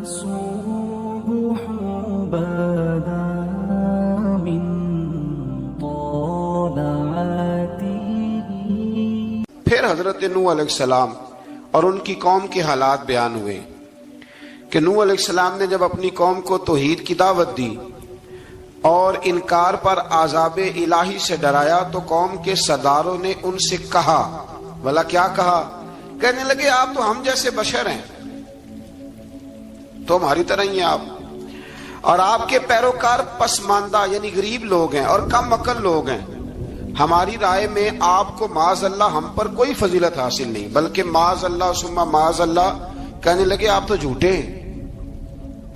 الصبح بدا من طلعته. پھر حضرت نوح علیہ السلام اور ان کی قوم کے حالات بیان ہوئے کہ نوح علیہ السلام نے جب اپنی قوم کو توحید کی دعوت دی اور انکار پر عذاب الہی سے ڈرایا تو قوم کے سرداروں نے ان سے کہا، بھلا کیا کہا؟ کہنے لگے آپ تو ہم جیسے بشر ہیں، تو ہماری طرح ہی ہیں آپ، اور آپ کے پیروکار پسماندہ یعنی غریب لوگ ہیں اور کم عقل لوگ ہیں. ہماری رائے میں آپ کو معاذ اللہ ہم پر کوئی فضیلت حاصل نہیں، بلکہ معاذ اللہ ثم معاذ اللہ. کہنے لگے آپ تو جھوٹے ہیں،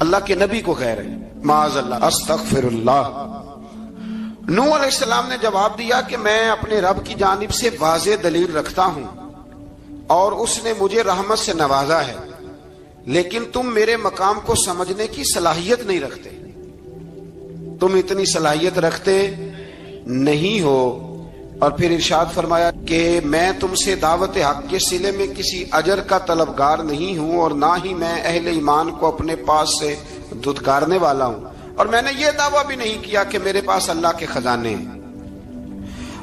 اللہ کے نبی کو کہہ رہے ہیں معاذ اللہ، استغفر اللہ. نوح علیہ السلام نے جواب دیا کہ میں اپنے رب کی جانب سے واضح دلیل رکھتا ہوں اور اس نے مجھے رحمت سے نوازا ہے، لیکن تم میرے مقام کو سمجھنے کی صلاحیت نہیں رکھتے، تم اتنی صلاحیت رکھتے نہیں ہو. اور پھر ارشاد فرمایا کہ میں تم سے دعوت حق کے صلے میں کسی اجر کا طلبگار نہیں ہوں اور نہ ہی میں اہل ایمان کو اپنے پاس سے دھتکارنے والا ہوں، اور میں نے یہ دعویٰ بھی نہیں کیا کہ میرے پاس اللہ کے خزانے ہیں،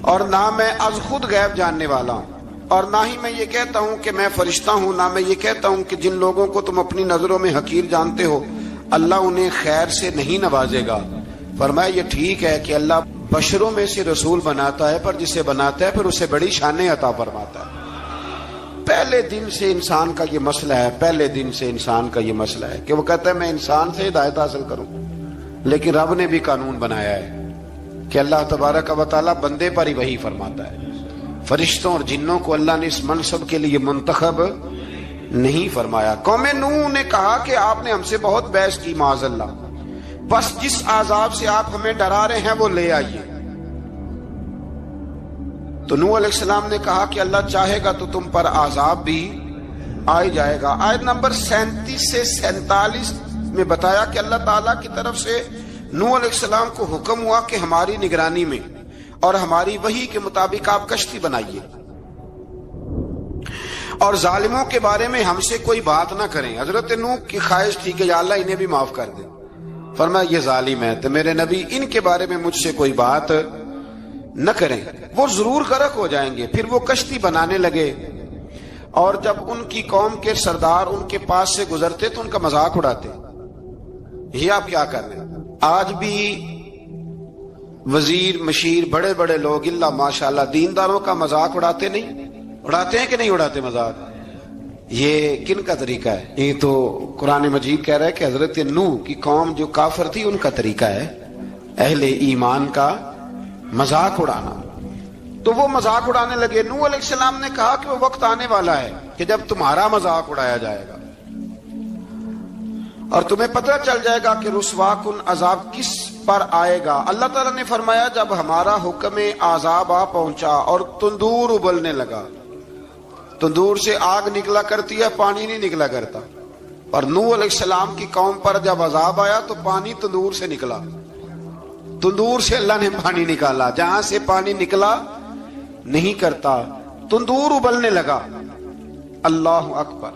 اور نہ میں از خود غیب جاننے والا ہوں، اور نہ ہی میں یہ کہتا ہوں کہ میں فرشتہ ہوں، نہ میں یہ کہتا ہوں کہ جن لوگوں کو تم اپنی نظروں میں حقیر جانتے ہو اللہ انہیں خیر سے نہیں نوازے گا. فرمایا یہ ٹھیک ہے کہ اللہ بشروں میں سے رسول بناتا ہے، پر جسے بناتا ہے پھر اسے بڑی شانیں عطا فرماتا ہے. پہلے دن سے انسان کا یہ مسئلہ ہے، پہلے دن سے انسان کا یہ مسئلہ ہے کہ وہ کہتا ہے میں انسان سے ہدایت حاصل کروں، لیکن رب نے بھی قانون بنایا ہے کہ اللہ تبارک و تعالیٰ بندے پر ہی وحی فرماتا ہے. فرشتوں اور جنوں کو اللہ نے اس منصب کے لیے منتخب نہیں فرمایا. قوم نوح نے کہا کہ آپ نے ہم سے بہت بحث کی معاذ اللہ، بس جس عذاب سے آپ ہمیں ڈرا رہے ہیں وہ لے آئیے. تو نوح علیہ السلام نے کہا کہ اللہ چاہے گا تو تم پر عذاب بھی آ جائے گا. آیت نمبر 37 سے 47 میں بتایا کہ اللہ تعالیٰ کی طرف سے نوح علیہ السلام کو حکم ہوا کہ ہماری نگرانی میں اور ہماری وحی کے مطابق آپ کشتی بنائیے اور ظالموں کے بارے میں ہم سے کوئی بات نہ کریں. حضرت نوح کی خواہش تھی کہ یا اللہ انہیں بھی معاف کر دے. فرمایا یہ ظالم ہے تو میرے نبی ان کے بارے میں مجھ سے کوئی بات نہ کریں، وہ ضرور غرق ہو جائیں گے. پھر وہ کشتی بنانے لگے اور جب ان کی قوم کے سردار ان کے پاس سے گزرتے تو ان کا مذاق اڑاتے. یہ آپ کیا کر رہے ہیں؟ آج بھی وزیر مشیر بڑے بڑے لوگ اللہ ماشاءاللہ دینداروں کا مذاق اڑاتے نہیں؟ اڑاتے ہیں کہ نہیں اڑاتے مذاق؟ یہ کن کا طریقہ ہے؟ یہ تو قرآن مجید کہہ رہا ہے کہ حضرت نوح کی قوم جو کافر تھی ان کا طریقہ ہے اہل ایمان کا مذاق اڑانا. تو وہ مذاق اڑانے لگے. نوح علیہ السلام نے کہا کہ وہ وقت آنے والا ہے کہ جب تمہارا مذاق اڑایا جائے گا اور تمہیں پتہ چل جائے گا کہ رسوا کن عذاب کس پر آئے گا. اللہ تعالیٰ نے فرمایا جب ہمارا حکم عذاب آ پہنچا اور تندور ابلنے لگا، تندور سے آگ نکلا کرتی ہے، پانی نہیں نکلا کرتا. اور نوح علیہ السلام کی قوم پر جب عذاب آیا تو پانی تندور سے نکلا، تندور سے اللہ نے پانی نکالا، جہاں سے پانی نکلا نہیں کرتا. تندور ابلنے لگا. اللہ اکبر.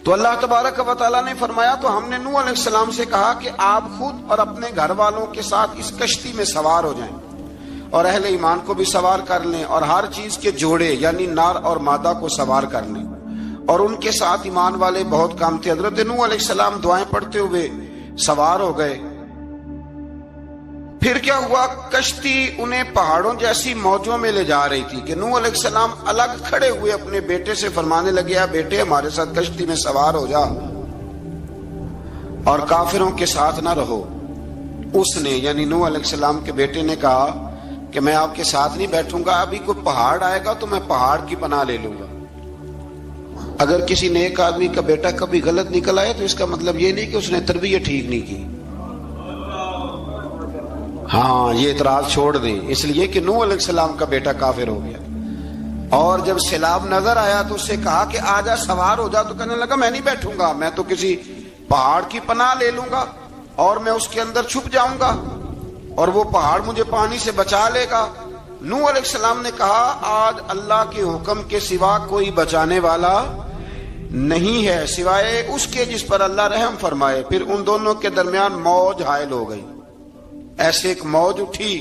تو اللہ تبارک و تعالیٰ نے فرمایا تو ہم نے نوح علیہ السلام سے کہا کہ آپ خود اور اپنے گھر والوں کے ساتھ اس کشتی میں سوار ہو جائیں اور اہل ایمان کو بھی سوار کر لیں اور ہر چیز کے جوڑے یعنی نر اور مادہ کو سوار کر لیں. اور ان کے ساتھ ایمان والے بہت کم تھے. حضرت نوح علیہ السلام دعائیں پڑھتے ہوئے سوار ہو گئے. پھر کیا ہوا؟ کشتی انہیں پہاڑوں جیسی موجوں میں لے جا رہی تھی کہ نوح علیہ السلام الگ کھڑے ہوئے اپنے بیٹے سے فرمانے لگے بیٹے ہمارے ساتھ کشتی میں سوار ہو جا اور کافروں کے ساتھ نہ رہو. اس نے یعنی نوح علیہ السلام کے بیٹے نے کہا کہ میں آپ کے ساتھ نہیں بیٹھوں گا، ابھی کوئی پہاڑ آئے گا تو میں پہاڑ کی پناہ لے لوں گا. اگر کسی نیک آدمی کا بیٹا کبھی غلط نکل آئے تو اس کا مطلب یہ نہیں کہ اس نے تربیت ٹھیک نہیں کی. ہاں یہ اعتراض چھوڑ دیں، اس لیے کہ نوح علیہ السلام کا بیٹا کافر ہو گیا اور جب سیلاب نظر آیا تو اس سے کہا کہ آجا سوار ہو جا، تو کہنے لگا میں نہیں بیٹھوں گا، میں تو کسی پہاڑ کی پناہ لے لوں گا اور میں اس کے اندر چھپ جاؤں گا اور وہ پہاڑ مجھے پانی سے بچا لے گا. نوح علیہ السلام نے کہا آج اللہ کے حکم کے سوا کوئی بچانے والا نہیں ہے سوائے اس کے جس پر اللہ رحم فرمائے۔ پھر ان دونوں کے درمیان موج حائل ہو گئی، ایسے ایک موج اٹھی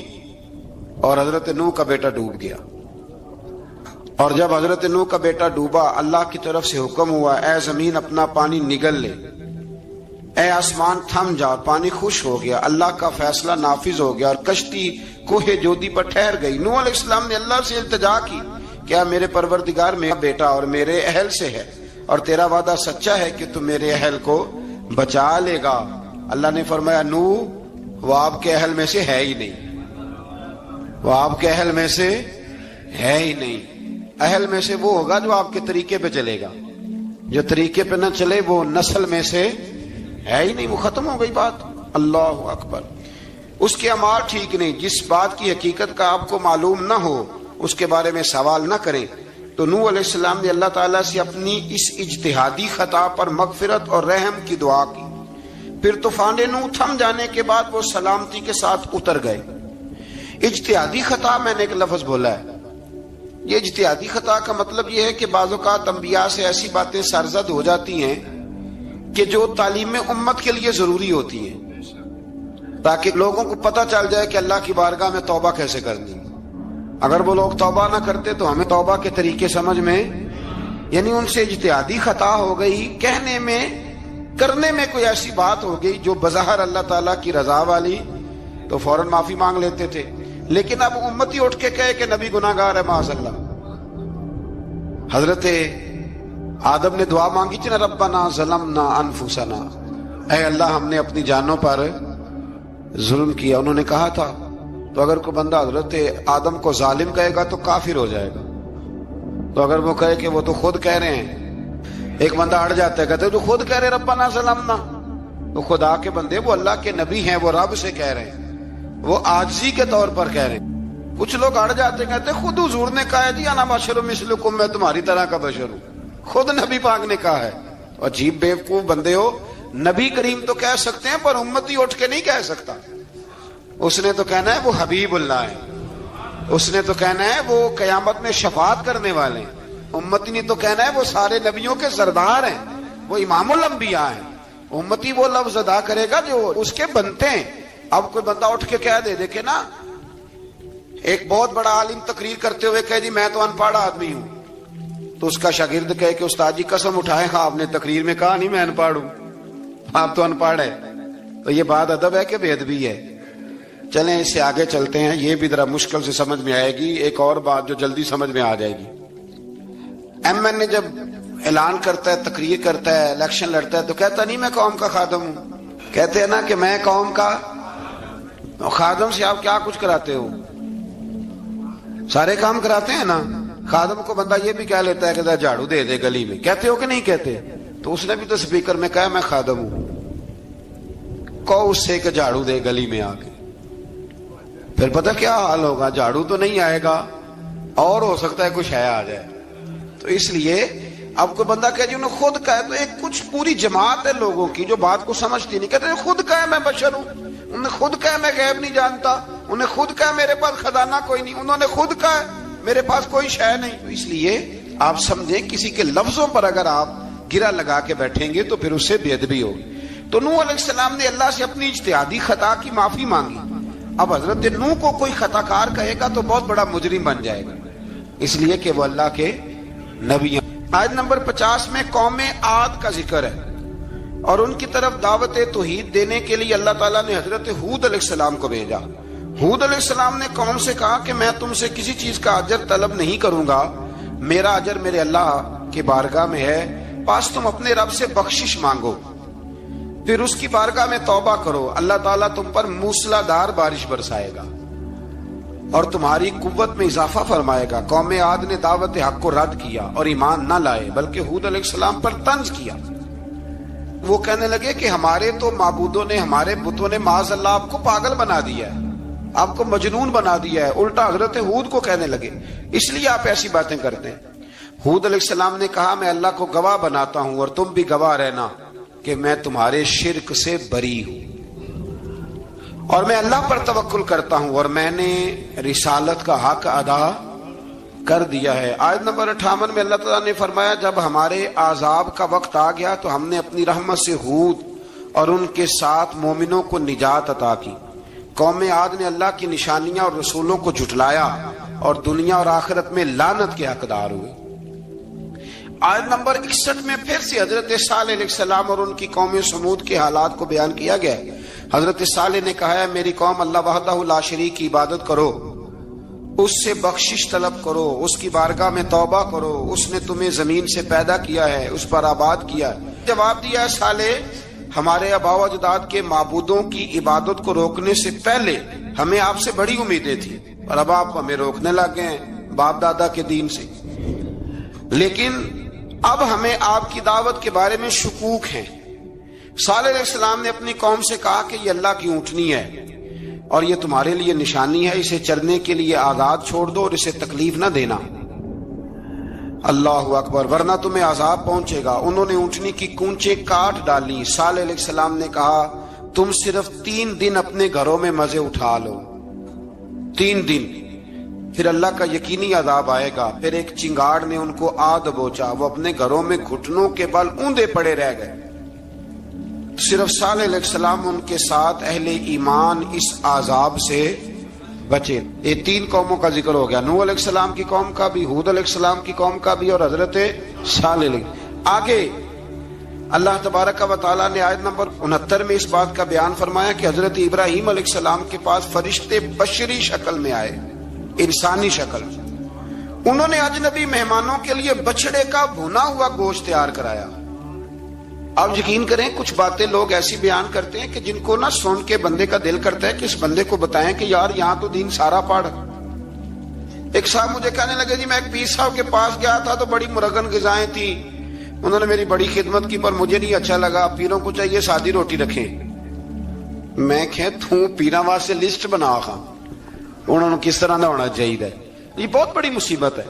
اور حضرت نوح کا بیٹا ڈوب گیا۔ اور جب حضرت نوح کا بیٹا ڈوبا، اللہ کی طرف سے حکم ہوا اے زمین اپنا پانی نگل لے، اے آسمان تھم جا، پانی خوش ہو گیا۔ اللہ کا فیصلہ نافذ ہو گیا اور کشتی کوہ جودی پر ٹھہر گئی۔ نوح علیہ السلام نے اللہ سے التجا کی، کیا میرے پروردگار میرا بیٹا اور میرے اہل سے ہے، اور تیرا وعدہ سچا ہے کہ تم میرے اہل کو بچا لے گا۔ اللہ نے فرمایا نوح وہ آپ کے اہل میں سے ہے ہی نہیں، وہ آپ کے اہل میں سے ہے ہی نہیں۔ اہل میں سے وہ ہوگا جو آپ کے طریقے پہ چلے گا، جو طریقے پہ نہ چلے وہ نسل میں سے ہے ہی نہیں، وہ ختم ہو گئی بات۔ اللہ اکبر۔ اس کے اعمال ٹھیک نہیں، جس بات کی حقیقت کا آپ کو معلوم نہ ہو اس کے بارے میں سوال نہ کریں۔ تو نوح علیہ السلام نے اللہ تعالیٰ سے اپنی اس اجتہادی خطا پر مغفرت اور رحم کی دعا کی۔ پھر طوفان نوح تھم جانے کے بعد وہ سلامتی کے ساتھ اتر گئے۔ اجتہادی خطا، میں نے ایک لفظ بولا ہے، یہ اجتہادی خطا کا مطلب یہ ہے کہ بعض اوقات انبیاء سے ایسی باتیں سرزد ہو جاتی ہیں کہ جو تعلیم امت کے لیے ضروری ہوتی ہیں، تاکہ لوگوں کو پتہ چل جائے کہ اللہ کی بارگاہ میں توبہ کیسے کرنی۔ اگر وہ لوگ توبہ نہ کرتے تو ہمیں توبہ کے طریقے سمجھ میں، یعنی ان سے اجتہادی خطا ہو گئی، کہنے میں کرنے میں کوئی ایسی بات ہو گئی جو بظاہر اللہ تعالیٰ کی رضا والی، تو فوراً معافی مانگ لیتے تھے۔ لیکن اب امتی اٹھ کے کہے کہ نبی گناہ گار ہے معاذ اللہ۔ حضرت آدم نے دعا مانگی تھی نا، ربنا ظلمنا انفسنا، اے اللہ ہم نے اپنی جانوں پر ظلم کیا۔ انہوں نے کہا تھا تو اگر کوئی بندہ حضرت آدم کو ظالم کہے گا تو کافر ہو جائے گا، تو اگر وہ کہے کہ وہ تو خود کہہ رہے ہیں، ایک بندہ اڑ جاتا ہے، کہتے ہیں تو خود کہہ رہے ربنا ظلمنا، تو خدا کے بندے وہ اللہ کے نبی ہیں، وہ رب سے کہہ رہے ہیں، وہ عاجزی کے طور پر کہہ رہے ہیں۔ کچھ لوگ اڑ جاتے ہیں، کہتے ہیں خود حضور نے کہا ہے جی انا بشر مثلکم، میں تمہاری طرح کا بشر ہوں، خود نبی پاک نے کہا ہے۔ عجیب بیوقوف بندے ہو، نبی کریم تو کہہ سکتے ہیں پر امتی اٹھ کے نہیں کہہ سکتا۔ اس نے تو کہنا ہے وہ حبیب اللہ ہے، اس نے تو کہنا ہے وہ قیامت میں شفاعت کرنے والے ہیں، امتی نے تو کہنا ہے وہ سارے نبیوں کے سردار ہیں، وہ امام الانبیاء ہیں۔ امتی وہ لفظ ادا کرے گا جو اس کے بنتے ہیں۔ اب کوئی بندہ اٹھ کے کہہ دے، دیکھے نا ایک بہت بڑا عالم تقریر کرتے ہوئے کہے جی میں تو ان پڑھ آدمی ہوں، تو اس کا شاگرد کہے کہ استاد جی قسم اٹھائے ہاں آپ نے تقریر میں کہا نہیں میں ان پڑھ ہوں، آپ تو ان پڑھ ہے، تو یہ بات ادب ہے کہ بے ادبی ہے؟ چلیں اس سے آگے چلتے ہیں، یہ بھی ذرا مشکل سے سمجھ میں آئے گی۔ ایک اور بات جو جلدی سمجھ میں آ جائے گی، ایم این اے جب اعلان کرتا ہے، تقریر کرتا ہے، الیکشن لڑتا ہے تو کہتا نہیں میں قوم کا خادم ہوں، کہتے ہیں نا کہ میں قوم کا خادم سے آپ کیا کچھ کراتے ہو؟ سارے کام کراتے ہیں نا۔ خادم کو بندہ یہ بھی کہہ لیتا ہے کہ جھاڑو دے دے گلی میں، کہتے ہو کہ نہیں کہتے؟ تو اس نے بھی تو سپیکر میں کہا میں خادم ہوں، کہو اس سے کہ جھاڑو دے گلی میں آ کے، پھر پتہ کیا حال ہوگا؟ جھاڑو تو نہیں آئے گا اور ہو سکتا ہے کچھ ہے آ جائے۔ تو اس لیے اب کوئی بندہ کہ جی انہوں نے خود کہا ہے، تو ایک کچھ پوری جماعت ہے لوگوں کی جو بات کو سمجھتی نہیں، کہتے ہیں خود کہا ہے میں بشر ہوں، انہوں نے خود کہا میں غیب نہیں جانتا، انہوں نے خود کہا میرے پاس خزانہ کوئی نہیں، انہوں نے خود کہا میرے پاس کوئی شے نہیں۔ تو اس لیے آپ سمجھیں کسی کے لفظوں پر اگر آپ گرا لگا کے بیٹھیں گے تو پھر اس سے بے ادبی ہوگی۔ تو نوح علیہ السلام نے اللہ سے اپنی اجتہادی خطا کی معافی مانگی۔ اب حضرت نوح کو کوئی خطا کار کہے گا تو بہت بڑا مجرم بن جائے گا، اس لیے کہ وہ اللہ کے نبی ہیں۔ آیت نمبر 50 میں قوم عاد کا ذکر ہے اور ان کی طرف دعوت توحید دینے کے لیے اللہ تعالیٰ نے حضرت ہود علیہ السلام کو بھیجا۔ ہود علیہ السلام نے قوم سے کہا کہ میں تم سے کسی چیز کا اجر طلب نہیں کروں گا، میرا اجر میرے اللہ کی بارگاہ میں ہے، پاس تم اپنے رب سے بخشش مانگو، پھر اس کی بارگاہ میں توبہ کرو، اللہ تعالیٰ تم پر موسلا دار بارش برسائے گا اور تمہاری قوت میں اضافہ فرمائے گا۔ قوم عاد نے دعوت حق کو رد کیا اور ایمان نہ لائے، بلکہ ہود علیہ السلام پر طنز کیا۔ وہ کہنے لگے کہ ہمارے تو معبودوں نے، ہمارے بتوں نے معاذ اللہ آپ کو پاگل بنا دیا ہے، آپ کو مجنون بنا دیا ہے، الٹا حضرت ہود کو کہنے لگے، اس لیے آپ ایسی باتیں کرتے ہیں۔ ہود علیہ السلام نے کہا میں اللہ کو گواہ بناتا ہوں اور تم بھی گواہ رہنا کہ میں تمہارے شرک سے بری ہوں اور میں اللہ پر توکل کرتا ہوں اور میں نے رسالت کا حق ادا کر دیا ہے۔ آیت نمبر 58 میں اللہ تعالیٰ نے فرمایا جب ہمارے عذاب کا وقت آ گیا تو ہم نے اپنی رحمت سے ہود اور ان کے ساتھ مومنوں کو نجات عطا کی۔ قوم عاد نے اللہ کی نشانیاں اور رسولوں کو جھٹلایا اور دنیا اور آخرت میں لعنت کے حقدار ہوئے۔ آیت نمبر 61 میں پھر سے حضرت صالح علیہ السلام اور ان کی قوم سمود کے حالات کو بیان کیا گیا۔ حضرت صالح نے کہا ہے میری قوم اللہ وحدہ لا شریک کی عبادت کرو، اس سے بخشش طلب کرو، اس کی بارگاہ میں توبہ کرو، اس نے تمہیں زمین سے پیدا کیا ہے، اس پر آباد کیا ہے۔ جواب دیا ہے صالح ہمارے آباء و اجداد کے معبودوں کی عبادت کو روکنے سے پہلے ہمیں آپ سے بڑی امیدیں تھیں اور اب آپ ہمیں روکنے لگ گئے ہیں باپ دادا کے دین سے، لیکن اب ہمیں آپ کی دعوت کے بارے میں شکوک ہیں۔ صالح علیہ السلام نے اپنی قوم سے کہا کہ یہ اللہ کی اونٹنی ہے اور یہ تمہارے لیے نشانی ہے، اسے چرنے کے لیے آزاد چھوڑ دو اور اسے تکلیف نہ دینا۔ اللہ اکبر، ورنہ تمہیں عذاب پہنچے گا۔ انہوں نے اونٹنی کی کونچیں کاٹ ڈالی۔ صالح علیہ السلام نے کہا تم صرف 3 دن اپنے گھروں میں مزے اٹھا لو، 3 دن، پھر اللہ کا یقینی عذاب آئے گا۔ پھر ایک چنگاڑ نے ان کو آ دبوچا، وہ اپنے گھروں میں گھٹنوں کے بل اوندے پڑے رہ گئے۔ صرف صالح علیہ السلام ان کے ساتھ اہل ایمان اس عذاب سے بچے۔ یہ 3 قوموں کا ذکر ہو گیا، نوح علیہ السلام کی قوم کا بھی، ہود علیہ السلام کی قوم کا بھی، اور حضرت صالح علیہ۔ آگے اللہ تبارک و تعالیٰ نے آیت نمبر 69 میں اس بات کا بیان فرمایا کہ حضرت ابراہیم علیہ السلام کے پاس فرشتے بشری شکل میں آئے، انسانی شکل۔ انہوں نے اجنبی مہمانوں کے لیے بچڑے کا بھونا ہوا گوشت تیار کرایا۔ آپ یقین کریں کچھ باتیں لوگ ایسی بیان کرتے ہیں کہ جن کو نہ سن کے بندے کا دل کرتا ہے کہ اس بندے کو بتائیں کہ یار یہاں تو دین سارا پڑھ۔ ایک صاحب مجھے کہنے لگے جی میں ایک پیر صاحب کے پاس گیا تھا تو بڑی مرغن غذائیں تھیں، انہوں نے میری بڑی خدمت کی پر مجھے نہیں اچھا لگا، پیروں کو چاہیے سادی روٹی رکھیں۔ میں کہ تو پیراں واسطے لسٹ بنا خاں انہوں نے کس طرح نہ ہونا چاہیے۔ یہ بہت بڑی مصیبت ہے۔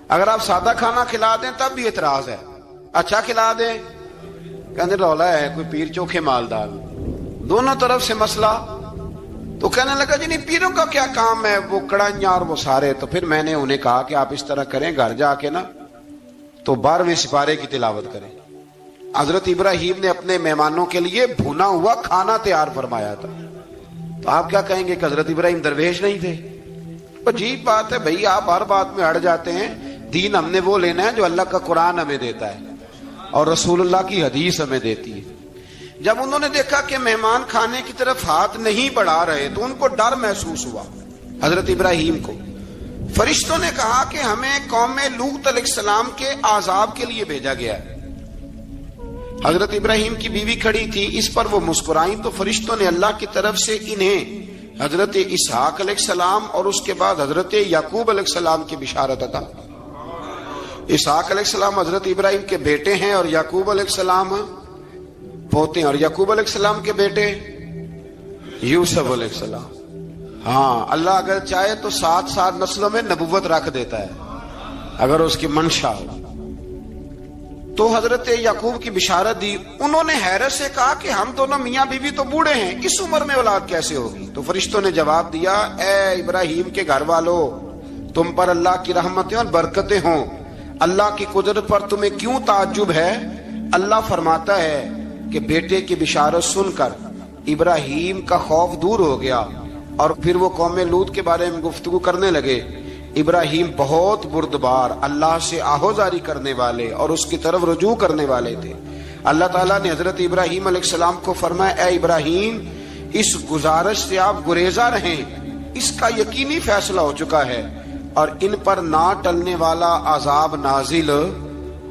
اگر آپ سادہ کھانا کھلا دیں تب بھی اعتراض ہے، اچھا کھلا دیں کہنے رولا ہے کوئی پیر چوکھے مالدار، دونوں طرف سے مسئلہ۔ تو کہنے لگا جی نہیں پیروں کا کیا کام ہے، وہ کڑائیاں اور وہ سارے۔ تو پھر میں نے انہیں کہا کہ آپ اس طرح کریں، گھر جا کے نا تو 12ویں سپارے کی تلاوت کریں۔ حضرت ابراہیم نے اپنے مہمانوں کے لیے بھونا ہوا کھانا تیار فرمایا تھا۔ تو آپ کیا کہیں گے کہ حضرت ابراہیم درویش نہیں تھے؟ عجیب بات ہے بھائی، آپ ہر بات میں اڑ جاتے ہیں۔ دین ہم نے وہ لینا ہے جو اللہ کا قرآن ہمیں دیتا ہے اور رسول اللہ کی حدیث ہمیں دیتی ہے۔ جب انہوں نے دیکھا کہ مہمان کھانے کی طرف ہاتھ نہیں بڑھا رہے تو ان کو ڈر محسوس ہوا حضرت ابراہیم کو۔ فرشتوں نے کہا کہ ہمیں قوم لوط علیہ السلام کے عذاب کے لیے بھیجا گیا ہے۔ حضرت ابراہیم کی بیوی کھڑی تھی، اس پر وہ مسکرائیں تو فرشتوں نے اللہ کی طرف سے انہیں حضرت اسحاق علیہ السلام اور اس کے بعد حضرت یعقوب علیہ السلام کی بشارت عطا۔ اسحاق علیہ السلام حضرت ابراہیم کے بیٹے ہیں اور یعقوب علیہ السلام پوتے ہیں، اور یعقوب علیہ السلام کے بیٹے یوسف علیہ السلام۔ ہاں اللہ اگر چاہے تو 7 نسلوں میں نبوت رکھ دیتا ہے اگر اس کی منشا ہو۔ تو حضرت یعقوب کی بشارت دی۔ انہوں نے حیرت سے کہا کہ ہم دونوں میاں بیوی تو بوڑھے ہیں، اس عمر میں اولاد کیسے ہوگی؟ تو فرشتوں نے جواب دیا اے ابراہیم کے گھر والو، تم پر اللہ کی رحمتیں اور برکتیں ہوں، اللہ کی قدرت پر تمہیں کیوں تعجب ہے؟ اللہ فرماتا ہے کہ بیٹے کی بشارت سن کر ابراہیم کا خوف دور ہو گیا اور پھر وہ قوم لوط کے بارے میں گفتگو کرنے لگے۔ ابراہیم بہت بردبار، اللہ سے آہوزاری کرنے والے اور اس کی طرف رجوع کرنے والے تھے۔ اللہ تعالیٰ نے حضرت ابراہیم علیہ السلام کو فرمایا اے ابراہیم اس گزارش سے آپ گریزہ رہیں، اس کا یقینی فیصلہ ہو چکا ہے اور ان پر نہ ٹلنے والا عذاب نازل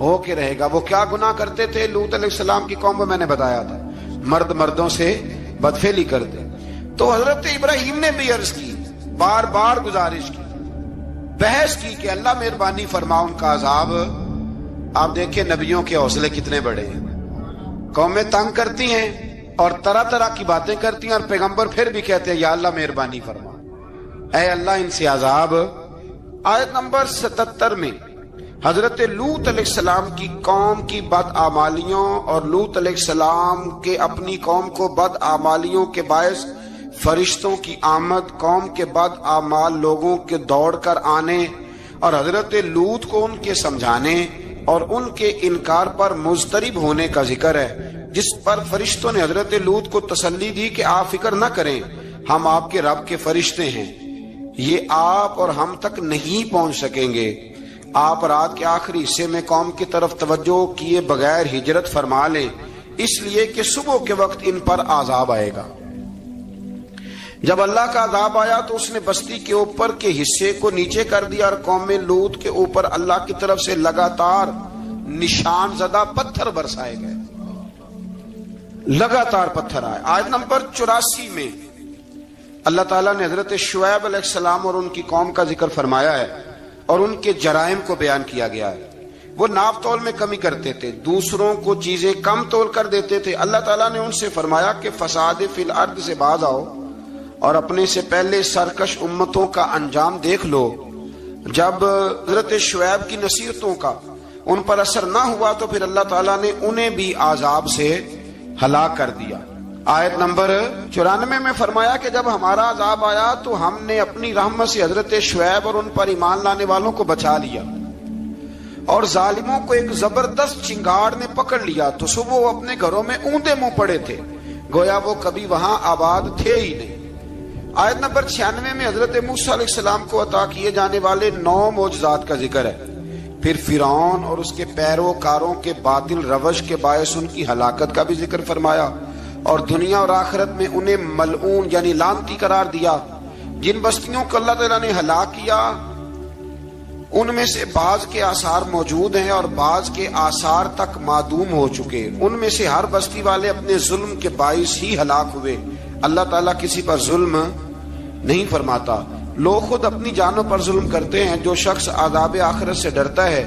ہو کے رہے گا۔ وہ کیا گناہ کرتے تھے؟ لوط علیہ السلام کی قوم کو میں نے بتایا تھا، مرد مردوں سے بدفعلی کرتے۔ تو حضرت ابراہیم نے بھی عرض کی، بار بار گزارش کی، بحث کی کہ اللہ مہربانی فرما ان کا عذاب۔ آپ دیکھیں نبیوں کے حوصلے کتنے بڑے ہیں۔ قومیں تنگ کرتی ہیں اور طرح طرح کی باتیں کرتی ہیں اور پیغمبر پھر بھی کہتے ہیں یا اللہ مہربانی فرما، اے اللہ ان سے عذاب۔ آیت نمبر 77 میں حضرت لوط علیہ السلام کی قوم کی بدعمالیوں اور لوط علیہ السلام کے اپنی قوم کو بدعمالیوں کے باعث فرشتوں کی آمد، قوم کے بدعمال لوگوں کے دوڑ کر آنے اور حضرت لوط کو ان کے سمجھانے اور ان کے انکار پر مضطرب ہونے کا ذکر ہے، جس پر فرشتوں نے حضرت لوط کو تسلی دی کہ آپ فکر نہ کریں، ہم آپ کے رب کے فرشتے ہیں، یہ آپ اور ہم تک نہیں پہنچ سکیں گے۔ آپ رات کے آخری حصے میں قوم کی طرف توجہ کیے بغیر ہجرت فرما لیں، اس لیے کہ صبح کے وقت ان پر عذاب آئے گا۔ جب اللہ کا عذاب آیا تو اس نے بستی کے اوپر کے حصے کو نیچے کر دیا اور قوم لوط کے اوپر اللہ کی طرف سے لگاتار نشان زدہ پتھر برسائے گئے، لگاتار پتھر آئے۔ آیت نمبر 84 میں اللہ تعالیٰ نے حضرت شعیب علیہ السلام اور ان کی قوم کا ذکر فرمایا ہے اور ان کے جرائم کو بیان کیا گیا ہے۔ وہ ناپ تول میں کمی کرتے تھے، دوسروں کو چیزیں کم تول کر دیتے تھے۔ اللہ تعالیٰ نے ان سے فرمایا کہ فساد فی الارض سے باز آؤ اور اپنے سے پہلے سرکش امتوں کا انجام دیکھ لو۔ جب حضرت شعیب کی نصیحتوں کا ان پر اثر نہ ہوا تو پھر اللہ تعالیٰ نے انہیں بھی عذاب سے ہلاک کر دیا۔ آیت نمبر 94 میں فرمایا کہ جب ہمارا عذاب آیا تو ہم نے اپنی رحمت سے حضرت شعیب اور ان پر ایمان لانے والوں کو بچا لیا، اور ظالموں کو ایک زبردست چنگاڑ نے پکڑ لیا تو صبح وہ اپنے گھروں میں اوندے منہ پڑے تھے، گویا وہ کبھی وہاں آباد تھے ہی نہیں۔ آیت نمبر 96 میں حضرت موسیٰ علیہ السلام کو عطا کیے جانے والے 9 معجزات کا ذکر ہے۔ پھر فرعون اور اس کے پیروکاروں کے باطل روش کے باعث ان کی ہلاکت کا بھی ذکر فرمایا، اور دنیا اور آخرت میں انہیں ملعون یعنی لعنتی قرار دیا۔ جن بستیوں کو اللہ تعالیٰ نے ہلاک کیا ان میں سے بعض کے آثار موجود ہیں اور بعض کے آثار تک معدوم ہو چکے، ان میں سے ہر بستی والے اپنے ظلم کے باعث ہی ہلاک ہوئے۔ اللہ تعالیٰ کسی پر ظلم نہیں فرماتا، لوگ خود اپنی جانوں پر ظلم کرتے ہیں۔ جو شخص عذاب آخرت سے ڈرتا ہے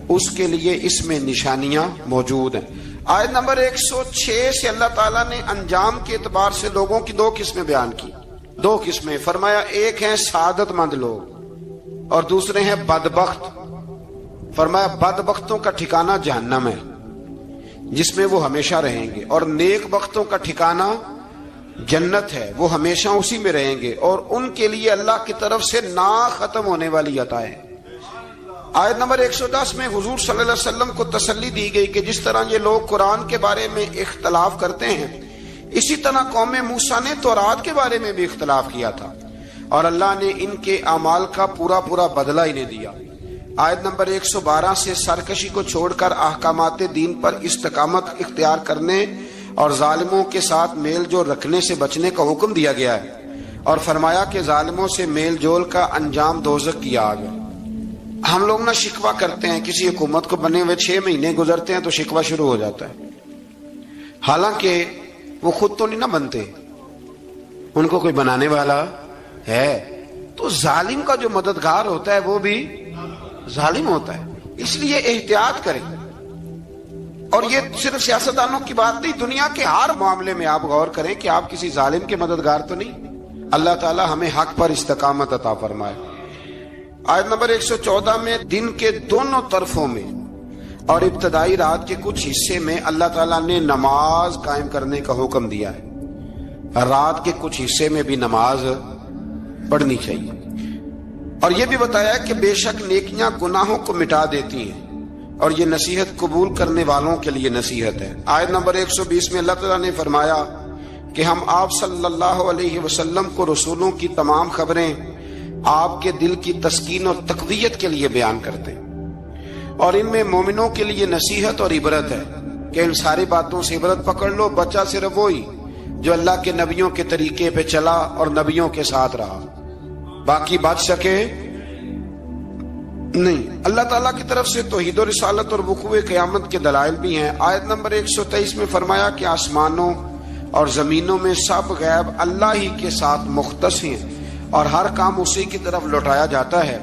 اس کے لیے اس میں نشانیاں موجود ہیں۔ آیت نمبر 106 سے اللہ تعالیٰ نے انجام کے اعتبار سے لوگوں کی 2 قسمیں بیان کی، 2 قسمیں فرمایا، ایک ہیں سعادت مند لوگ اور دوسرے ہیں بدبخت۔ فرمایا بدبختوں کا ٹھکانہ جہنم ہے جس میں وہ ہمیشہ رہیں گے، اور نیک بختوں کا ٹھکانہ جنت ہے، وہ ہمیشہ اسی میں رہیں گے، اور ان کے لیے اللہ کی طرف سے نا ختم ہونے والی عطائیں۔ آیت نمبر 110 میں حضور صلی اللہ علیہ وسلم کو تسلی دی گئی کہ جس طرح یہ لوگ قرآن کے بارے میں اختلاف کرتے ہیں، اسی طرح قوم موسیٰ نے تورات کے بارے میں بھی اختلاف کیا تھا، اور اللہ نے ان کے اعمال کا پورا بدلہ انہیں دیا۔ آیت نمبر 112 سے سرکشی کو چھوڑ کر احکامات دین پر استقامت اختیار کرنے اور ظالموں کے ساتھ میل جول رکھنے سے بچنے کا حکم دیا گیا ہے، اور فرمایا کہ ظالموں سے میل جول کا انجام دوزخ کی آگ ہے۔ ہم لوگ نہ شکوہ کرتے ہیں، کسی حکومت کو بنے ہوئے 6 مہینے گزرتے ہیں تو شکوہ شروع ہو جاتا ہے، حالانکہ وہ خود تو نہیں نہ بنتے، ان کو کوئی بنانے والا ہے۔ تو ظالم کا جو مددگار ہوتا ہے وہ بھی ظالم ہوتا ہے، اس لیے احتیاط کریں۔ اور یہ صرف سیاستدانوں کی بات نہیں، دنیا کے ہر معاملے میں آپ غور کریں کہ آپ کسی ظالم کے مددگار تو نہیں۔ اللہ تعالی ہمیں حق پر استقامت عطا فرمائے۔ آیت نمبر 114 میں دن کے دونوں طرفوں میں اور ابتدائی رات کے کچھ حصے میں اللہ تعالیٰ نے نماز قائم کرنے کا حکم دیا ہے، رات کے کچھ حصے میں بھی نماز پڑھنی چاہیے، اور یہ بھی بتایا کہ بے شک نیکیاں گناہوں کو مٹا دیتی ہیں، اور یہ نصیحت قبول کرنے والوں کے لیے نصیحت ہے۔ آیت نمبر 120 میں اللہ تعالیٰ نے فرمایا کہ ہم آپ صلی اللہ علیہ وسلم کو رسولوں کی تمام خبریں آپ کے دل کی تسکین اور تقویت کے لیے بیان کرتے ہیں، اور ان میں مومنوں کے لیے نصیحت اور عبرت ہے کہ ان ساری باتوں سے عبرت پکڑ لو۔ بچہ صرف وہی جو اللہ کے نبیوں کے طریقے پہ چلا اور نبیوں کے ساتھ رہا، باقی بچ سکے نہیں۔ اللہ تعالیٰ کی طرف سے توحید و رسالت اور وقوع قیامت کے دلائل بھی ہیں۔ آیت نمبر 123 میں فرمایا کہ آسمانوں اور زمینوں میں سب غیب اللہ ہی کے ساتھ مختص ہیں، اور ہر کام اسی کی طرف لوٹایا جاتا ہے۔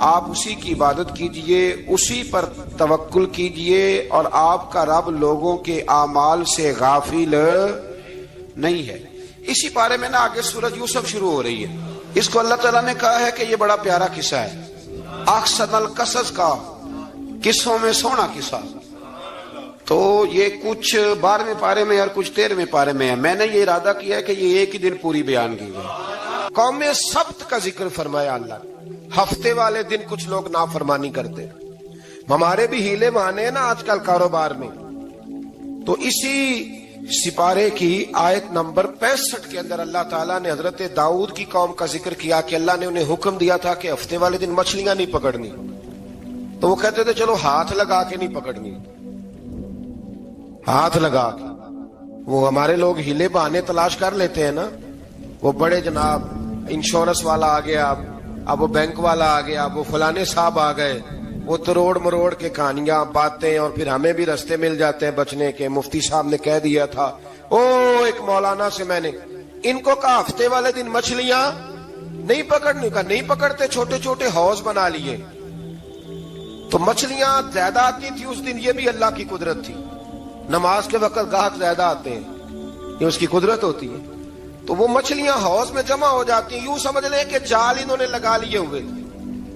آپ اسی کی عبادت کیجئے، اسی پر توکل کیجئے، اور آپ کا رب لوگوں کے اعمال سے غافل نہیں ہے۔ اسی بارے میں آگے سورۃ یوسف شروع ہو رہی ہے۔ اس کو اللہ تعالیٰ نے کہا ہے کہ یہ بڑا پیارا قصہ ہے، احسن القصص کا، قصوں میں سونا قصہ۔ تو یہ کچھ 12ویں پارے میں اور کچھ 13ویں پارے میں ہے۔ میں نے یہ ارادہ کیا ہے کہ یہ ایک ہی دن پوری بیان کی جائے۔ قوم سبت کا ذکر فرمایا اللہ، ہفتے والے دن کچھ لوگ نافرمانی کرتے. ہمارے بھی ہیلے بہانے ہیں نا آج کل کاروبار میں. تو اسی سپارے کی آیت نمبر 65 کے اندر اللہ تعالیٰ نے حضرت داؤد کی قوم کا ذکر کیا کہ اللہ نے انہیں حکم دیا تھا کہ ہفتے والے دن مچھلیاں نہیں پکڑنی. تو وہ کہتے تھے چلو ہاتھ لگا کے نہیں پکڑنی, ہاتھ لگا کے. وہ ہمارے لوگ ہیلے بہانے تلاش کر لیتے ہیں نا. وہ بڑے جناب انشورنس والا آ گیا, اب وہ بینک والا آ گیا, اب وہ فلانے صاحب آ گئے, وہ تروڑ مروڑ کے کہانیاں باتیں, اور پھر ہمیں بھی رستے مل جاتے ہیں بچنے کے. مفتی صاحب نے کہہ دیا تھا, ایک مولانا سے میں نے ان کو کہا ہفتے والے دن مچھلیاں نہیں پکڑنے کا. نہیں پکڑتے, چھوٹے چھوٹے حوض بنا لیے. تو مچھلیاں زیادہ آتی تھی اس دن, یہ بھی اللہ کی قدرت تھی. نماز کے وقت گاہک زیادہ آتے ہیں, یہ اس کی قدرت ہوتی ہے. تو وہ مچھلیاں حوض میں جمع ہو جاتی ہیں. یوں سمجھ لیں کہ جال انہوں نے لگا لیے ہوئے تھے,